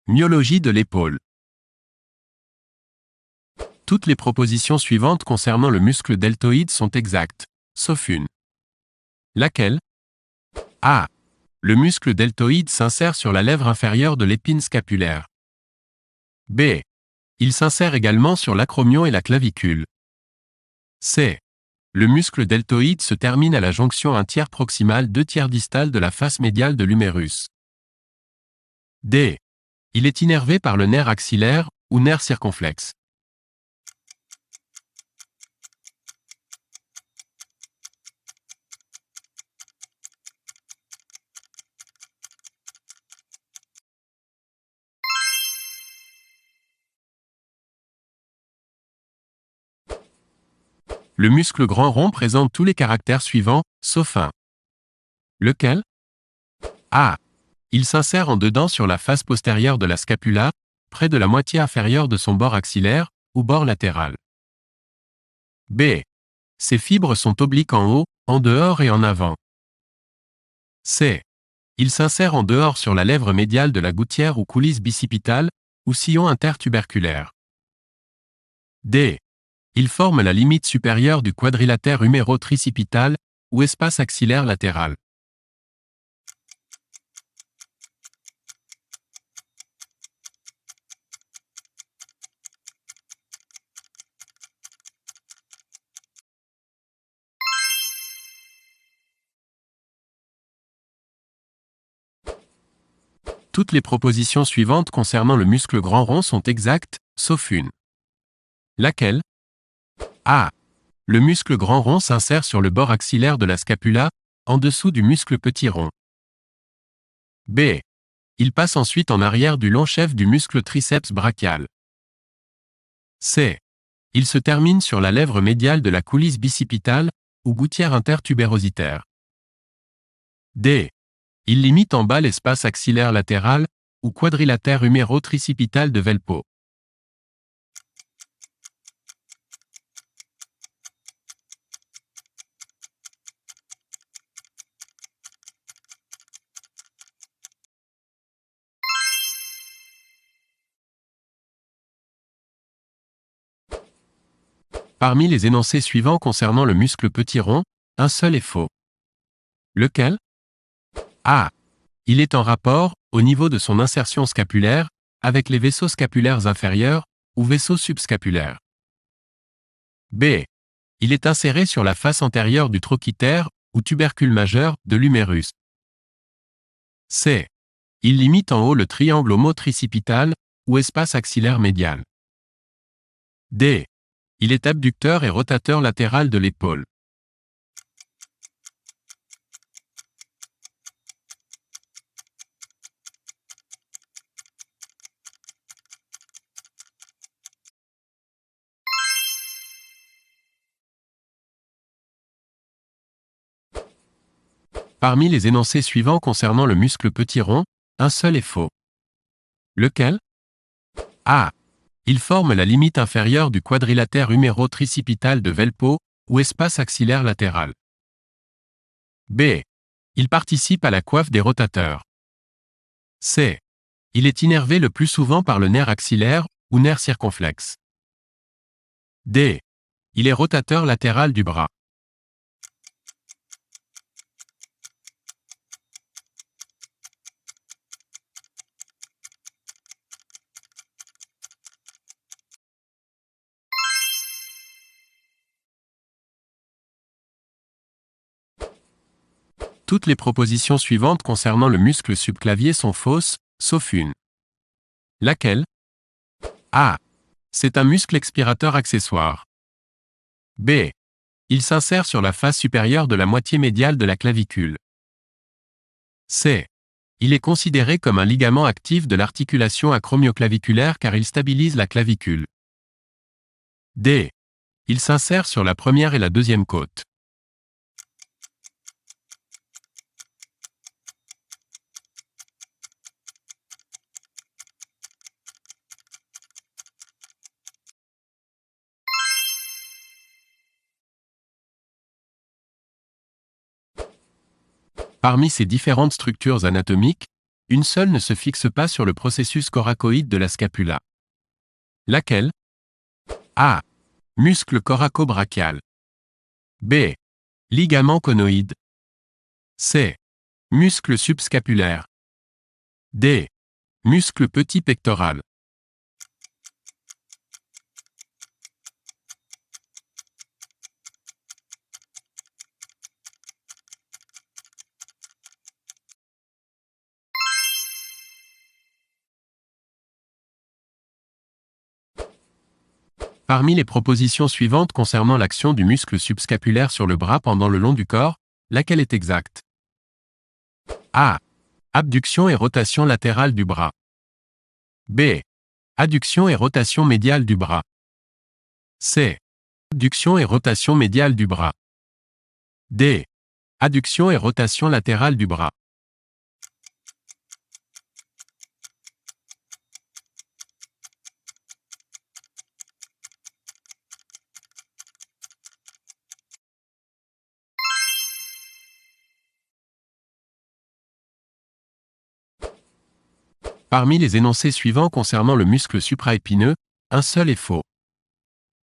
Myologie de l'épaule. Toutes les propositions suivantes concernant le muscle deltoïde sont exactes, sauf une. Laquelle? A. Le muscle deltoïde s'insère sur la lèvre inférieure de l'épine scapulaire. B. Il s'insère également sur l'acromion et la clavicule. C. Le muscle deltoïde se termine à la jonction 1/3 proximale 2/3 distale de la face médiale de l'humérus. D. Il est innervé par le nerf axillaire ou nerf circonflexe. Le muscle grand rond présente tous les caractères suivants, sauf un. Lequel? A. Il s'insère en dedans sur la face postérieure de la scapula, près de la moitié inférieure de son bord axillaire, ou bord latéral. B. Ses fibres sont obliques en haut, en dehors et en avant. C. Il s'insère en dehors sur la lèvre médiale de la gouttière ou coulisse bicipitale, ou sillon intertuberculaire. D. Il forme la limite supérieure du quadrilatère huméro-tricipital, ou espace axillaire latéral. Toutes les propositions suivantes concernant le muscle grand rond sont exactes, sauf une. Laquelle? A. Le muscle grand rond s'insère sur le bord axillaire de la scapula, en dessous du muscle petit rond. B. Il passe ensuite en arrière du long chef du muscle triceps brachial. C. Il se termine sur la lèvre médiale de la coulisse bicipitale, ou gouttière intertubérositaire. D. Il limite en bas l'espace axillaire latéral, ou quadrilatère huméro-tricipital de Velpeau. Parmi les énoncés suivants concernant le muscle petit rond, un seul est faux. Lequel? A. Il est en rapport, au niveau de son insertion scapulaire, avec les vaisseaux scapulaires inférieurs, ou vaisseaux subscapulaires. B. Il est inséré sur la face antérieure du trochitaire, ou tubercule majeur, de l'humérus. C. Il limite en haut le triangle homotricipital, ou espace axillaire médial. D. Il est abducteur et rotateur latéral de l'épaule. Parmi les énoncés suivants concernant le muscle petit rond, un seul est faux. Lequel? A. Il forme la limite inférieure du quadrilatère huméro-tricipital de Velpeau, ou espace axillaire latéral. B. Il participe à la coiffe des rotateurs. C. Il est innervé le plus souvent par le nerf axillaire, ou nerf circonflexe. D. Il est rotateur latéral du bras. Toutes les propositions suivantes concernant le muscle subclavier sont fausses, sauf une. Laquelle? A. C'est un muscle expirateur accessoire. B. Il s'insère sur la face supérieure de la moitié médiale de la clavicule. C. Il est considéré comme un ligament actif de l'articulation acromioclaviculaire car il stabilise la clavicule. D. Il s'insère sur la première et la deuxième côte. Parmi ces différentes structures anatomiques, une seule ne se fixe pas sur le processus coracoïde de la scapula. Laquelle? A. Muscle coraco-brachial. B. Ligament conoïde. C. Muscle subscapulaire. D. Muscle petit pectoral. Parmi les propositions suivantes concernant l'action du muscle subscapulaire sur le bras pendant le long du corps, laquelle est exacte? A. Abduction et rotation latérale du bras. B. Adduction et rotation médiale du bras. C. Abduction et rotation médiale du bras. D. Adduction et rotation latérale du bras. Parmi les énoncés suivants concernant le muscle supraépineux, un seul est faux.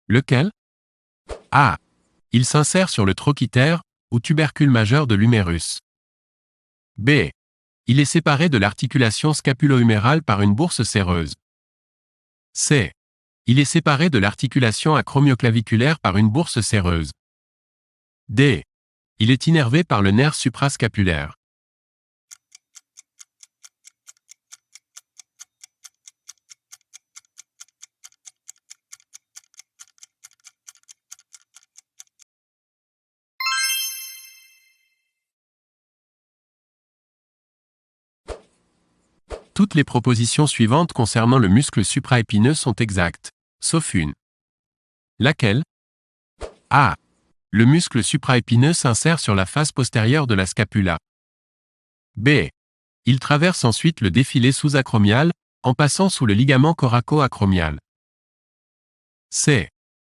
Lequel? A. Il s'insère sur le trochiter, ou tubercule majeur de l'humérus. B. Il est séparé de l'articulation scapulo-humérale par une bourse séreuse. C. Il est séparé de l'articulation acromioclaviculaire par une bourse séreuse. D. Il est innervé par le nerf suprascapulaire. Toutes les propositions suivantes concernant le muscle supraépineux sont exactes, sauf une. Laquelle? A. Le muscle supraépineux s'insère sur la face postérieure de la scapula. B. Il traverse ensuite le défilé sous-acromial, en passant sous le ligament coraco-acromial. C.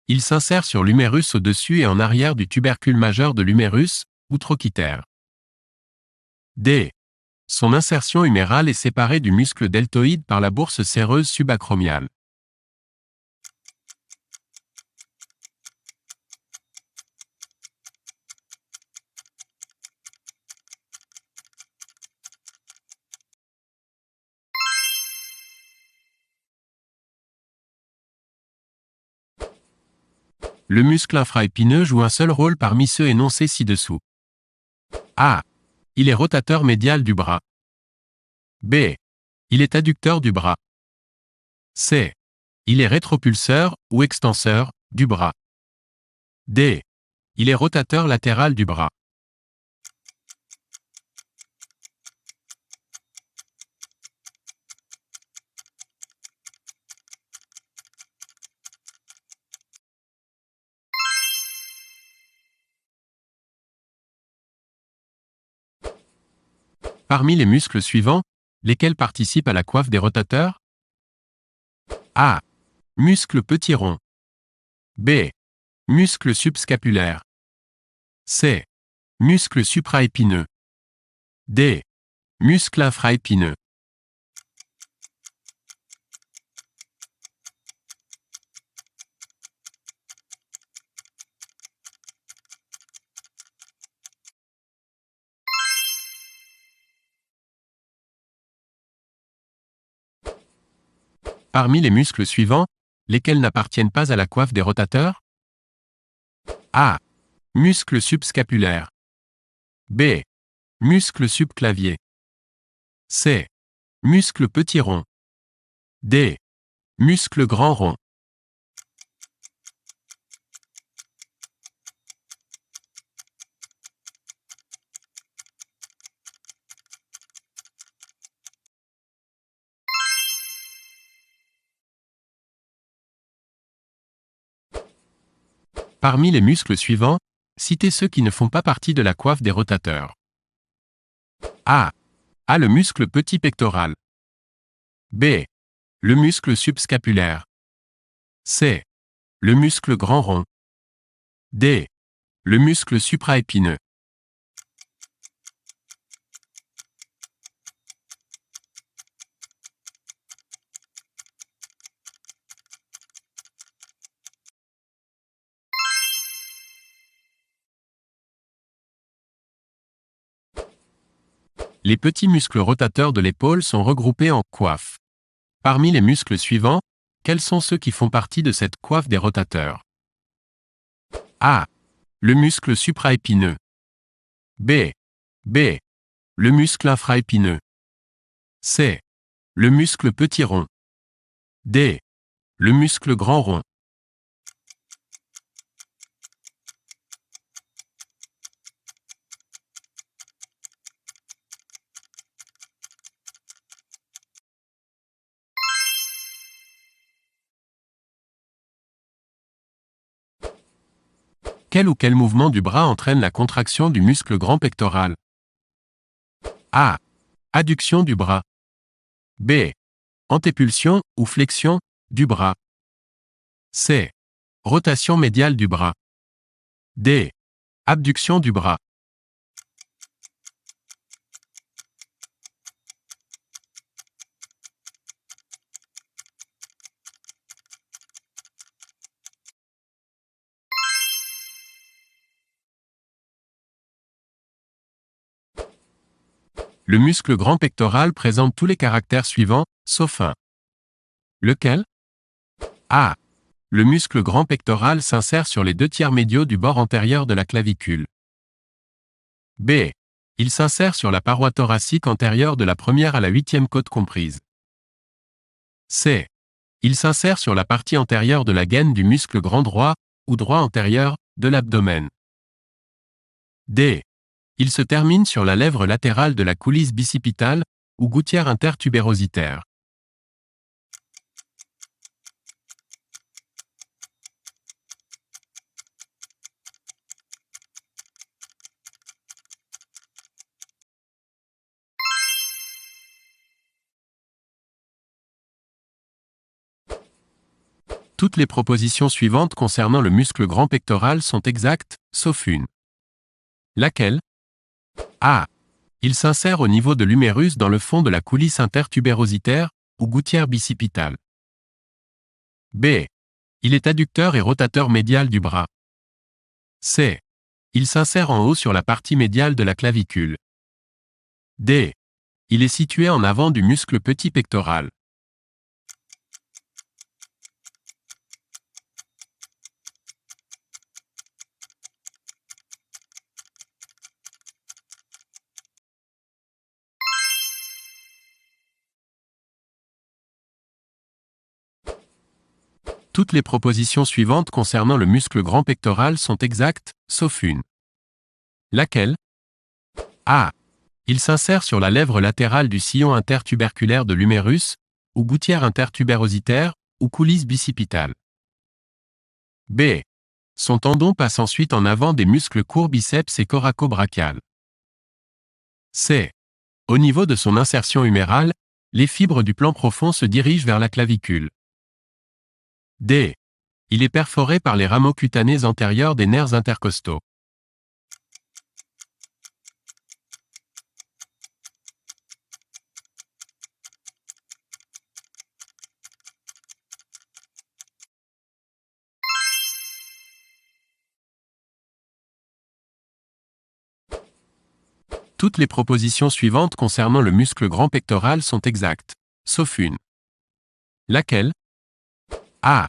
Il s'insère sur l'humérus au-dessus et en arrière du tubercule majeur de l'humérus, ou trochiter. D. Son insertion humérale est séparée du muscle deltoïde par la bourse séreuse subacromiale. Le muscle infraépineux joue un seul rôle parmi ceux énoncés ci-dessous. A. Il est rotateur médial du bras. B. Il est adducteur du bras. C. Il est rétropulseur, ou extenseur, du bras. D. Il est rotateur latéral du bras. Parmi les muscles suivants, lesquels participent à la coiffe des rotateurs? A. Muscle petit rond. B. Muscle subscapulaire. C. Muscle supraépineux. D. Muscle infraépineux. Parmi les muscles suivants, lesquels n'appartiennent pas à la coiffe des rotateurs? A. Muscle subscapulaire. B. Muscle subclavier. C. Muscle petit rond. D. Muscle grand rond. Parmi les muscles suivants, citez ceux qui ne font pas partie de la coiffe des rotateurs. A. Le muscle petit pectoral. B. Le muscle subscapulaire. C. Le muscle grand rond. D. Le muscle supraépineux. Les petits muscles rotateurs de l'épaule sont regroupés en coiffe. Parmi les muscles suivants, quels sont ceux qui font partie de cette coiffe des rotateurs? A. Le muscle supraépineux. B. Le muscle infraépineux. C. Le muscle petit rond. D. Le muscle grand rond. Quel mouvement du bras entraîne la contraction du muscle grand pectoral? A. Adduction du bras. B. Antépulsion ou flexion du bras. C. Rotation médiale du bras. D. Abduction du bras. Le muscle grand pectoral présente tous les caractères suivants, sauf un. Lequel? A. Le muscle grand pectoral s'insère sur les 2/3 médiaux du bord antérieur de la clavicule. B. Il s'insère sur la paroi thoracique antérieure de la première à la 8e côte comprise. C. Il s'insère sur la partie antérieure de la gaine du muscle grand droit, ou droit antérieur, de l'abdomen. D. Il se termine sur la lèvre latérale de la coulisse bicipitale, ou gouttière intertubérositaire. Toutes les propositions suivantes concernant le muscle grand pectoral sont exactes, sauf une. Laquelle? A. Il s'insère au niveau de l'humérus dans le fond de la coulisse intertubérositaire, ou gouttière bicipitale. B. Il est adducteur et rotateur médial du bras. C. Il s'insère en haut sur la partie médiale de la clavicule. D. Il est situé en avant du muscle petit pectoral. Toutes les propositions suivantes concernant le muscle grand pectoral sont exactes, sauf une. Laquelle? A. Il s'insère sur la lèvre latérale du sillon intertuberculaire de l'humérus, ou gouttière intertubérositaire, ou coulisse bicipitale. B. Son tendon passe ensuite en avant des muscles courts biceps et coraco-brachial. C. Au niveau de son insertion humérale, les fibres du plan profond se dirigent vers la clavicule. D. Il est perforé par les rameaux cutanés antérieurs des nerfs intercostaux. Toutes les propositions suivantes concernant le muscle grand pectoral sont exactes, sauf une. Laquelle? A.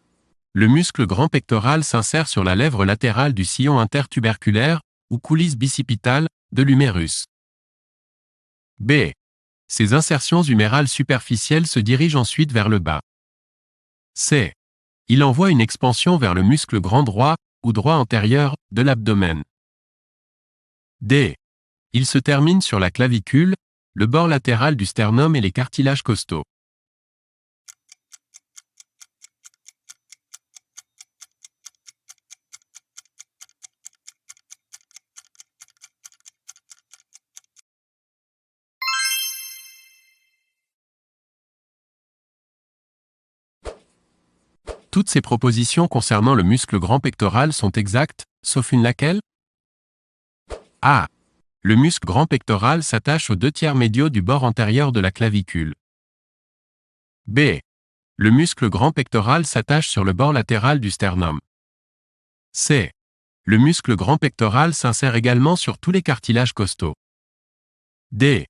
Le muscle grand pectoral s'insère sur la lèvre latérale du sillon intertuberculaire, ou coulisse bicipitale, de l'humérus. B. Ces insertions humérales superficielles se dirigent ensuite vers le bas. C. Il envoie une expansion vers le muscle grand droit, ou droit antérieur, de l'abdomen. D. Il se termine sur la clavicule, le bord latéral du sternum et les cartilages costaux. Toutes ces propositions concernant le muscle grand pectoral sont exactes, sauf une. Laquelle? A. Le muscle grand pectoral s'attache aux 2/3 médiaux du bord antérieur de la clavicule. B. Le muscle grand pectoral s'attache sur le bord latéral du sternum. C. Le muscle grand pectoral s'insère également sur tous les cartilages costaux. D.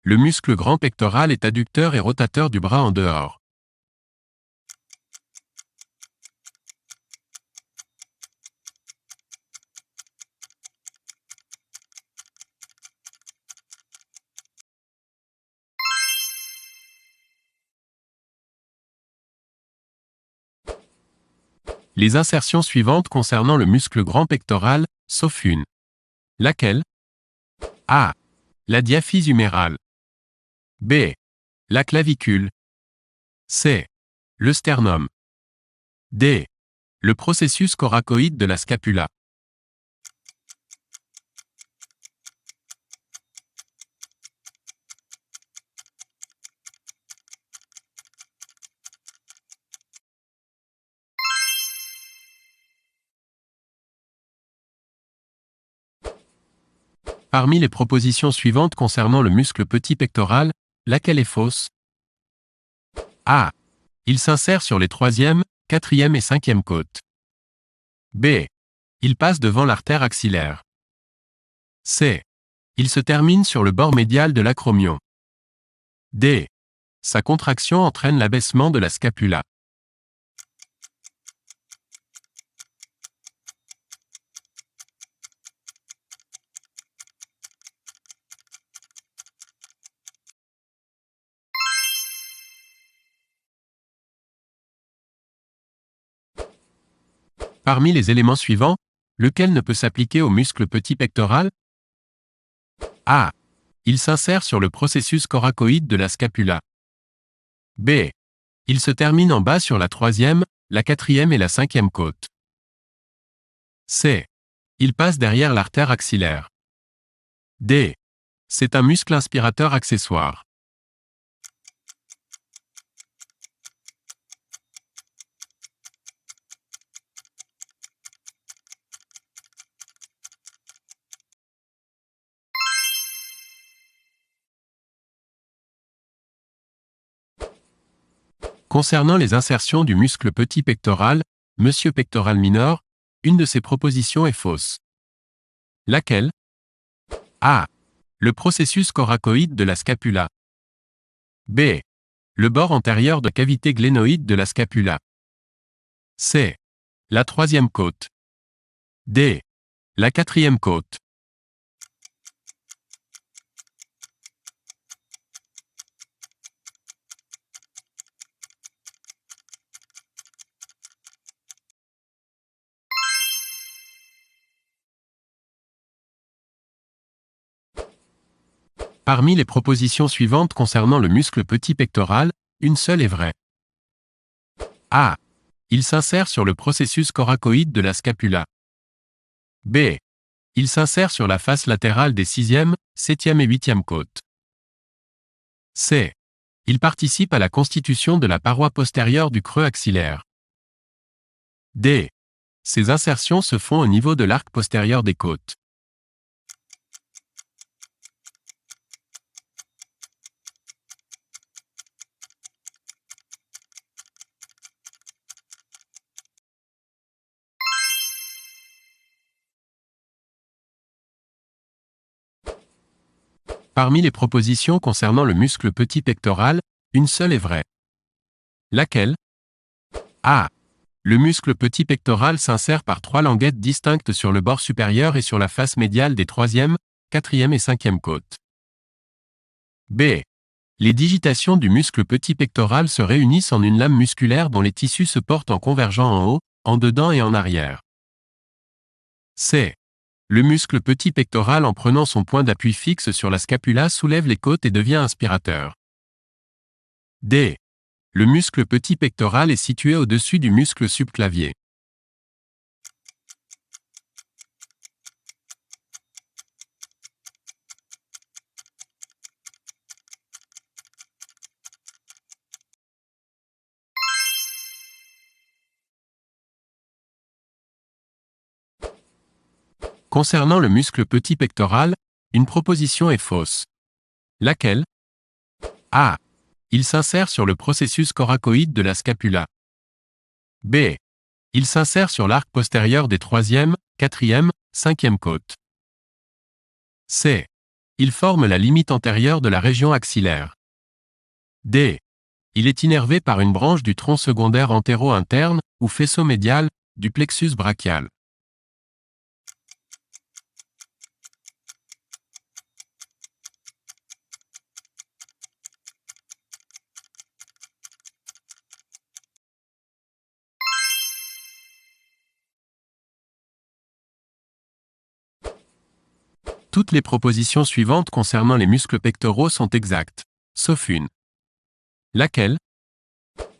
Le muscle grand pectoral est adducteur et rotateur du bras en dehors. Les insertions suivantes concernant le muscle grand pectoral, sauf une. Laquelle? A. La diaphyse humérale. B. La clavicule. C. Le sternum. D. Le processus coracoïde de la scapula. Parmi les propositions suivantes concernant le muscle petit pectoral, laquelle est fausse? A. Il s'insère sur les troisième, quatrième et cinquième côtes. B. Il passe devant l'artère axillaire. C. Il se termine sur le bord médial de l'acromion. D. Sa contraction entraîne l'abaissement de la scapula. Parmi les éléments suivants, lequel ne peut s'appliquer au muscle petit pectoral? A. Il s'insère sur le processus coracoïde de la scapula. B. Il se termine en bas sur la troisième, la quatrième et la cinquième côte. C. Il passe derrière l'artère axillaire. D. C'est un muscle inspirateur accessoire. Concernant les insertions du muscle petit pectoral, monsieur pectoral minor, une de ces propositions est fausse. Laquelle? A. Le processus coracoïde de la scapula. B. Le bord antérieur de cavité glénoïde de la scapula. C. La troisième côte. D. La quatrième côte. Parmi les propositions suivantes concernant le muscle petit pectoral, une seule est vraie. A. Il s'insère sur le processus coracoïde de la scapula. B. Il s'insère sur la face latérale des sixième, septième et huitième côtes. C. Il participe à la constitution de la paroi postérieure du creux axillaire. D. Ces insertions se font au niveau de l'arc postérieur des côtes. Parmi les propositions concernant le muscle petit pectoral, une seule est vraie. Laquelle? A. Le muscle petit pectoral s'insère par trois languettes distinctes sur le bord supérieur et sur la face médiale des troisième, quatrième et cinquième côtes. B. Les digitations du muscle petit pectoral se réunissent en une lame musculaire dont les tissus se portent en convergeant en haut, en dedans et en arrière. C. Le muscle petit pectoral en prenant son point d'appui fixe sur la scapula soulève les côtes et devient inspirateur. D. Le muscle petit pectoral est situé au-dessus du muscle subclavier. Concernant le muscle petit pectoral, une proposition est fausse. Laquelle? A. Il s'insère sur le processus coracoïde de la scapula. B. Il s'insère sur l'arc postérieur des troisième, quatrième, cinquième côtes. C. Il forme la limite antérieure de la région axillaire. D. Il est innervé par une branche du tronc secondaire antéro-interne, ou faisceau médial, du plexus brachial. Toutes les propositions suivantes concernant les muscles pectoraux sont exactes, sauf une. Laquelle?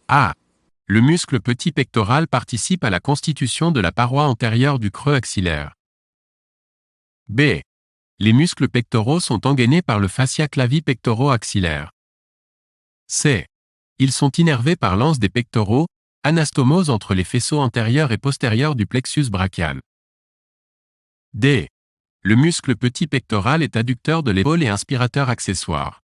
A. Le muscle petit pectoral participe à la constitution de la paroi antérieure du creux axillaire. B. Les muscles pectoraux sont engainés par le fascia clavi-pectoro-axillaire. C. Ils sont innervés par l'anse des pectoraux, anastomose entre les faisceaux antérieurs et postérieurs du plexus brachial. D. Le muscle petit pectoral est adducteur de l'épaule et inspirateur accessoire.